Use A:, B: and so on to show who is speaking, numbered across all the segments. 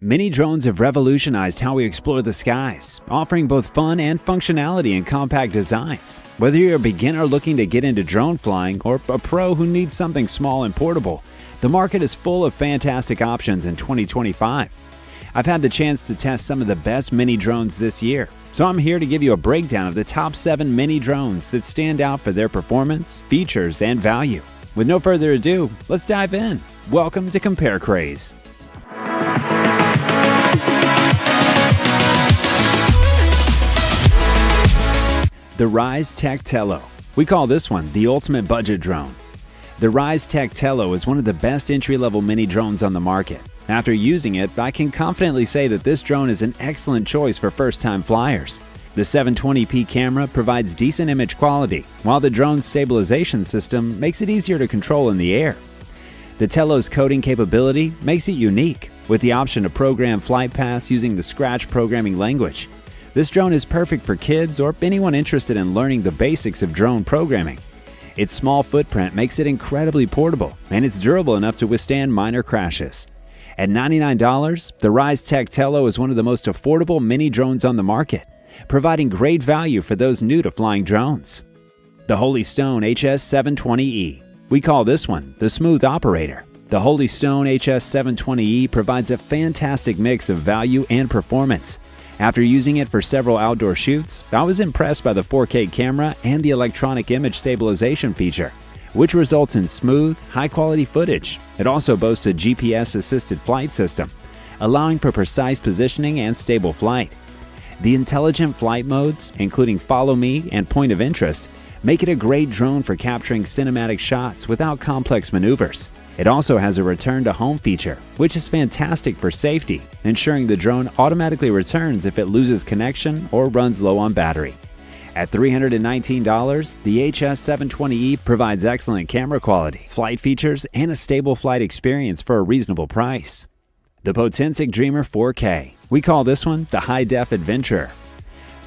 A: Mini drones have revolutionized how we explore the skies, offering both fun and functionality in compact designs. Whether you're a beginner looking to get into drone flying or a pro who needs something small and portable, the market is full of fantastic options in 2025. I've had the chance to test some of the best mini drones this year, so I'm here to give you a breakdown of the top 7 mini drones that stand out for their performance, features, and value. With no further ado, let's dive in. Welcome to Compare Craze. The Ryze Tech Tello. We call this one the ultimate budget drone. The Ryze Tech Tello is one of the best entry-level mini drones on the market. After using it, I can confidently say that this drone is an excellent choice for first-time flyers. The 720p camera provides decent image quality, while the drone's stabilization system makes it easier to control in the air. The Tello's coding capability makes it unique, with the option to program flight paths using the Scratch programming language. This drone is perfect for kids or anyone interested in learning the basics of drone programming. Its small footprint makes it incredibly portable, and it's durable enough to withstand minor crashes. At $99, the Ryze Tech Tello is one of the most affordable mini drones on the market, providing great value for those new to flying drones. The Holy Stone HS720E. We call this one the Smooth Operator. The Holy Stone HS720E provides a fantastic mix of value and performance. After using it for several outdoor shoots, I was impressed by the 4K camera and the electronic image stabilization feature, which results in smooth, high-quality footage. It also boasts a GPS-assisted flight system, allowing for precise positioning and stable flight. The intelligent flight modes, including Follow Me and Point of Interest, make it a great drone for capturing cinematic shots without complex maneuvers. It also has a return to home feature, which is fantastic for safety, ensuring the drone automatically returns if it loses connection or runs low on battery. At $319, the HS720E provides excellent camera quality, flight features, and a stable flight experience for a reasonable price. The Potensic Dreamer 4K. We call this one the High-Def Adventurer.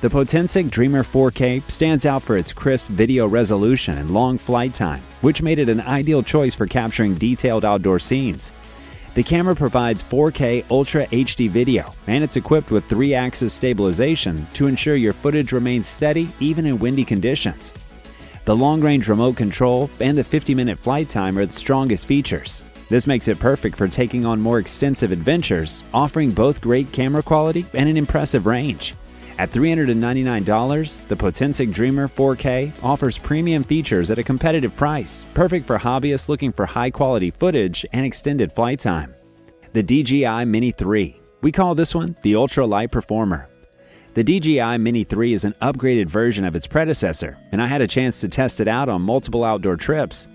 A: The Potensic Dreamer 4K stands out for its crisp video resolution and long flight time, which made it an ideal choice for capturing detailed outdoor scenes. The camera provides 4K Ultra HD video, and it's equipped with 3-axis stabilization to ensure your footage remains steady even in windy conditions. The long-range remote control and the 50-minute flight time are the strongest features. This makes it perfect for taking on more extensive adventures, offering both great camera quality and an impressive range. At $399, the Potensic Dreamer 4K offers premium features at a competitive price, perfect for hobbyists looking for high-quality footage and extended flight time. The DJI Mini 3. We call this one the Ultralight Performer. The DJI Mini 3 is an upgraded version of its predecessor, and I had a chance to test it out on multiple outdoor trips.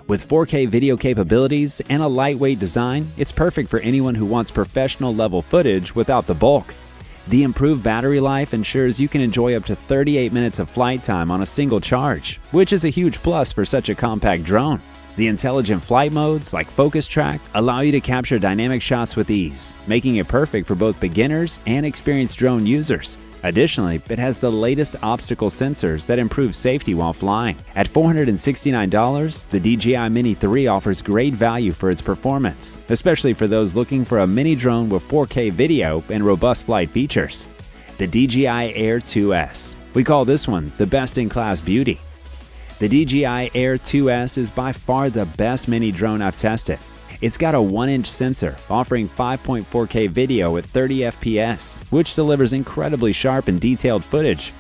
A: With 4K video capabilities and a lightweight design, it's perfect for anyone who wants professional-level footage without the bulk. The improved battery life ensures you can enjoy up to 38 minutes of flight time on a single charge, which is a huge plus for such a compact drone. The intelligent flight modes, like Focus Track, allow you to capture dynamic shots with ease, making it perfect for both beginners and experienced drone users. Additionally, it has the latest obstacle sensors that improve safety while flying. At $469, the DJI Mini 3 offers great value for its performance, especially for those looking for a mini drone with 4K video and robust flight features. The DJI Air 2S. We call this one the best-in-class beauty. The DJI Air 2S is by far the best mini drone I've tested. It's got a 1-inch sensor, offering 5.4K video at 30 FPS, which delivers incredibly sharp and detailed footage.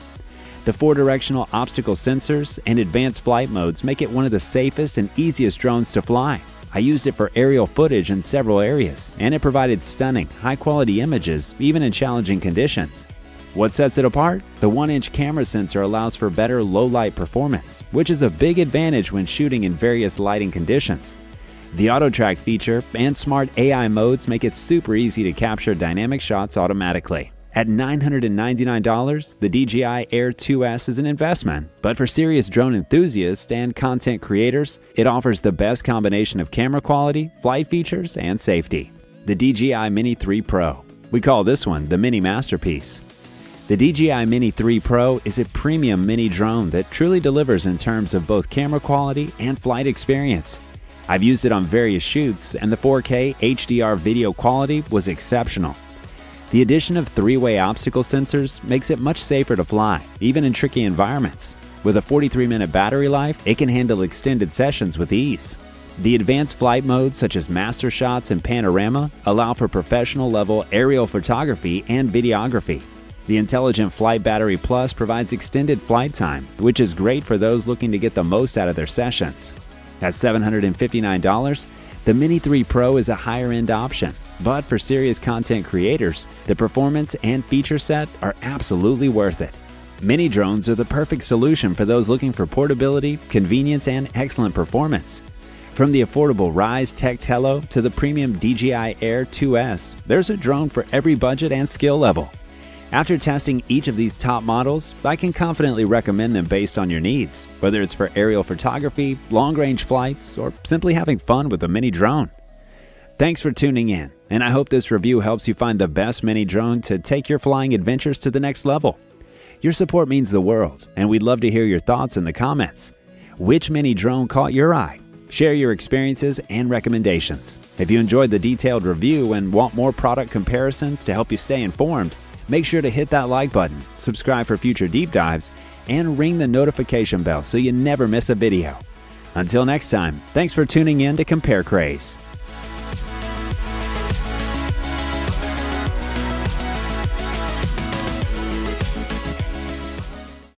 A: The 4-directional obstacle sensors and advanced flight modes make it one of the safest and easiest drones to fly. I used it for aerial footage in several areas, and it provided stunning, high-quality images, even in challenging conditions. What sets it apart? The 1-inch camera sensor allows for better low-light performance, which is a big advantage when shooting in various lighting conditions. The Auto Track feature and smart AI modes make it super easy to capture dynamic shots automatically. At $999, the DJI Air 2S is an investment, but for serious drone enthusiasts and content creators, it offers the best combination of camera quality, flight features, and safety. The DJI Mini 3 Pro. We call this one the Mini Masterpiece. The DJI Mini 3 Pro is a premium mini drone that truly delivers in terms of both camera quality and flight experience. I've used it on various shoots, and the 4K HDR video quality was exceptional. The addition of three-way obstacle sensors makes it much safer to fly, even in tricky environments. With a 43-minute battery life, it can handle extended sessions with ease. The advanced flight modes such as Master Shots and Panorama allow for professional-level aerial photography and videography. The Intelligent Flight Battery Plus provides extended flight time, which is great for those looking to get the most out of their sessions. At $759, the Mini 3 Pro is a higher-end option, but for serious content creators, the performance and feature set are absolutely worth it. Mini drones are the perfect solution for those looking for portability, convenience, and excellent performance. From the affordable Ryze Tech Tello to the premium DJI Air 2S, there's a drone for every budget and skill level. After testing each of these top models, I can confidently recommend them based on your needs, whether it's for aerial photography, long-range flights, or simply having fun with a mini drone. Thanks for tuning in, and I hope this review helps you find the best mini drone to take your flying adventures to the next level. Your support means the world, and we'd love to hear your thoughts in the comments. Which mini drone caught your eye? Share your experiences and recommendations. If you enjoyed the detailed review and want more product comparisons to help you stay informed, make sure to hit that like button, subscribe for future deep dives, and ring the notification bell so you never miss a video. Until next time, thanks for tuning in to Compare Craze.